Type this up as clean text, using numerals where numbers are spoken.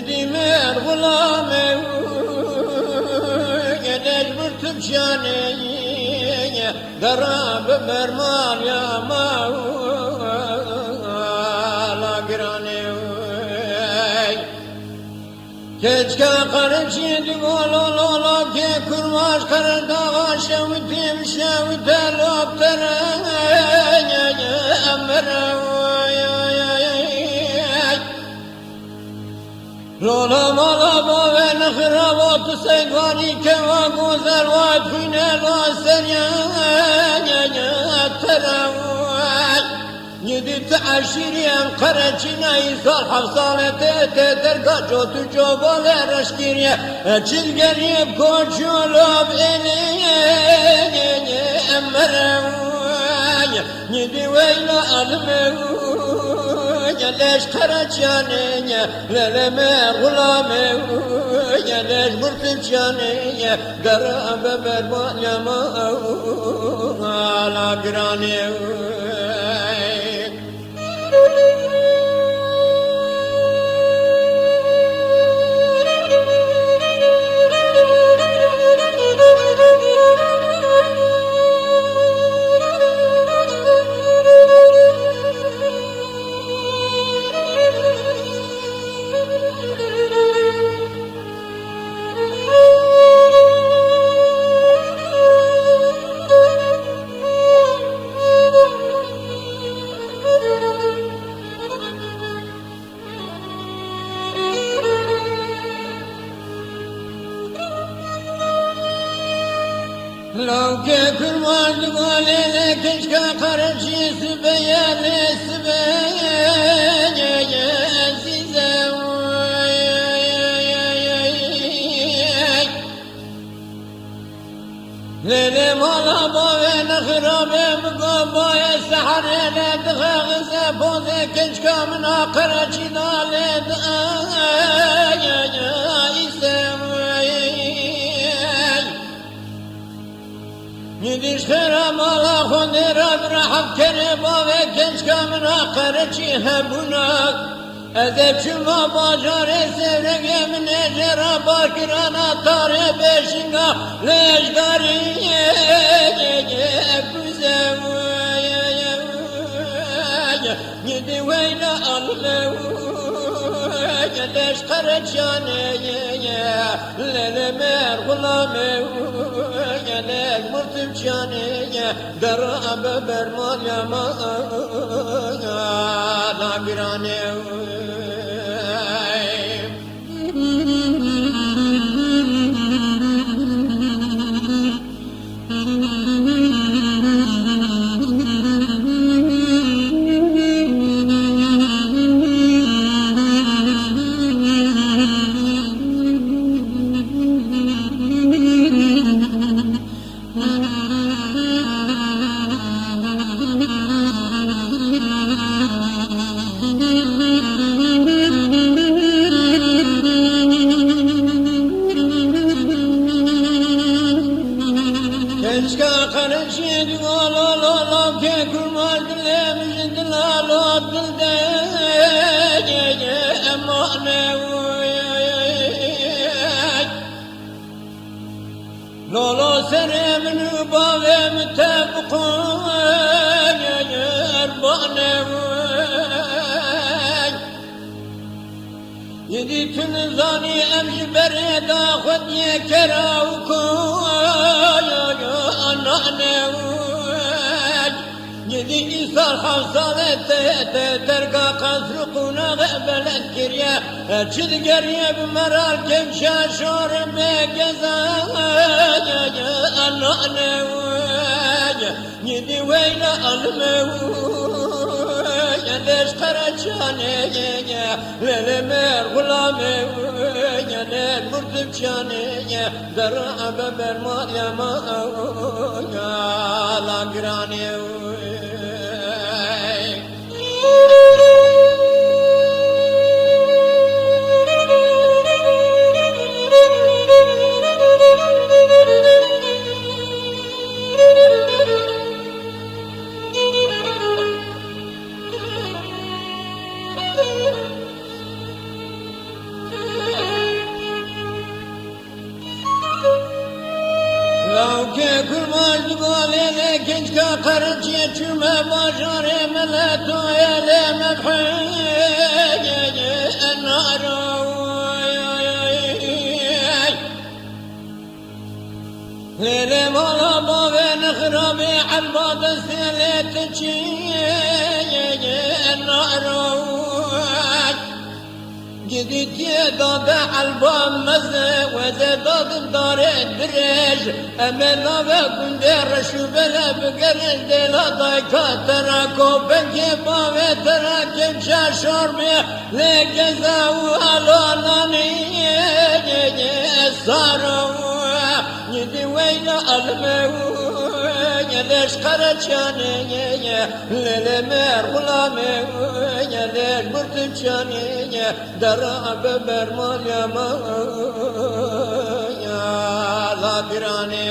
Nidimer gulame Gelir vurtup caneye Darabı bermal yama La girane Keçke karıcıydı gololola Ke kurmaş karıdağa şevitim şevitel optere Lola malaba ve nıhravatı seygani keva güzel vat hünel vaserya teravay Yedi teaşiriyem kareçina izal hafsalete dergaç otu çobaler aşkiriye Çilgeriyem koçulub eli emmeravay Yedi veyla almevu Leş karaçaneye, leleme gulame, leş murtıçaneye, darabe berban yama, ala girane. Lavke kurmazdı golele keşke karıcısı beyanesi size Lele malaba ve nıhrabe mıgabaya seharele dıgağıza boze keşke mına karıcı daled Nidiş kıramala khundira brahab kereba ve genç kamına karıcı hebunak Edepçuma bacare sevrege minecera bakirana tare beşinga leşgariye kuzevu Nidi veyla almevu Leş karaçaneye lelemer gulamevu Leş murtup caneye darabe bermal yama La biranevu Keşke karıcıydı gololola ke kurmaz dilemiş dilalo dilde emanevu Lolo seremini bavem tebkun erbanevu Yedi tün zani emji bereda khudye keravkun Yedi isar hafsalete terga kasrı kuna belet kirye Çilgeriye bimeral kemşa şor begeza Annevu Yedi veyla almevu Leş karaçaneye lelemer gulamevu Leş murtup caneye darabe bermal yama La giranevu او که کرماش دگاله لیکنج که قرچی چومه باشاره ملتوی لمبحی ناروی لیلی مالا باوی نخرابی حلبات سیلیت چی ناروی جديد داد حلبا مزه وزداد دار درج امنا وكن رشو بلا بقرش دلا دايكا تراكو بنكي باوي تراكم شاشور بي لكزا وعلاناني صارو يدي وين المو ليش قرشاني للمر غلامي ليش برتشاني درا ببرمال يا ما يا لا براني